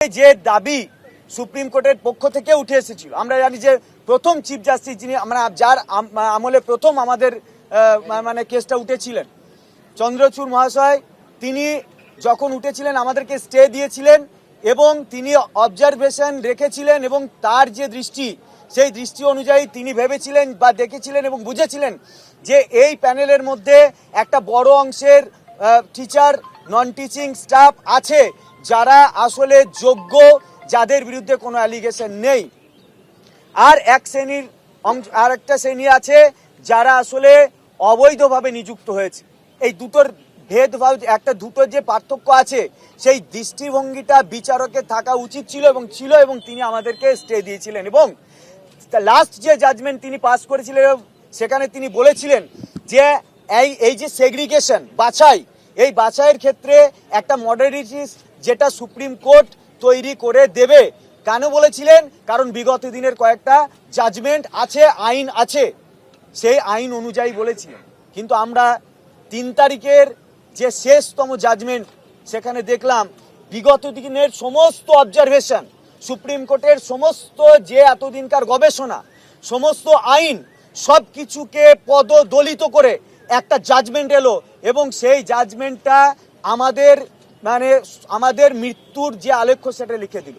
যে দাবি সুপ্রিম কোর্টের পক্ষ থেকে উঠে এসেছিল, আমরা জানি যে প্রথম চিফ জাস্টিস যিনি আমরা যার আমলে প্রথম আমাদের মানে কেসটা উঠেছিলেন চন্দ্রচূড় মহাশয়, তিনি যখন উঠেছিলেন আমাদেরকে স্টে দিয়েছিলেন এবং তিনি অবজারভেশন রেখেছিলেন এবং তার যে দৃষ্টি সেই দৃষ্টি অনুযায়ী তিনি ভেবেছিলেন বা দেখেছিলেন এবং বুঝেছিলেন যে এই প্যানেলের মধ্যে একটা বড় অংশের টিচার নন টিচিং স্টাফ আছে যারা আসলে যোগ্য, যাদের বিরুদ্ধে কোনো অ্যালিগেশন নেই। আর একটা শ্রেণী আছে যারা আসলে অবৈধভাবে নিযুক্ত হয়েছে। এই দুটোর ভেদভাব দুটোর যে পার্থক্য আছে সেই দৃষ্টিভঙ্গিটা বিচারকের থাকা উচিত ছিল এবং তিনি আমাদেরকে স্টে দিয়েছিলেন। এবং লাস্ট যে জাজমেন্ট তিনি পাস করেছিলেন সেখানে তিনি বলেছিলেন যে এই যে সেগ্রিগেশন বাছাই, এই বাছাইয়ের ক্ষেত্রে একটা মডারেটিস যেটা সুপ্রিম কোর্ট তৈরি করে দেবে। কেন বলেছিলেন? কারণ বিগত দিনের কয়েকটা জাজমেন্ট আছে, আইন আছে, সেই আইন অনুযায়ী বলেছিলেন। কিন্তু আমরা 3 তারিখের যে শেষতম জাজমেন্ট সেখানে দেখলাম বিগত দিনের সমস্ত অবজারভেশন, সুপ্রিম কোর্টের সমস্ত যে এতদিনকার গবেষণা, সমস্ত আইন সব কিছুকে পদদলিত করে একটা জাজমেন্ট এলো এবং সেই জাজমেন্টটা আমাদের মৃত্যুর যে আলেখ্য সেটা লিখে দিল।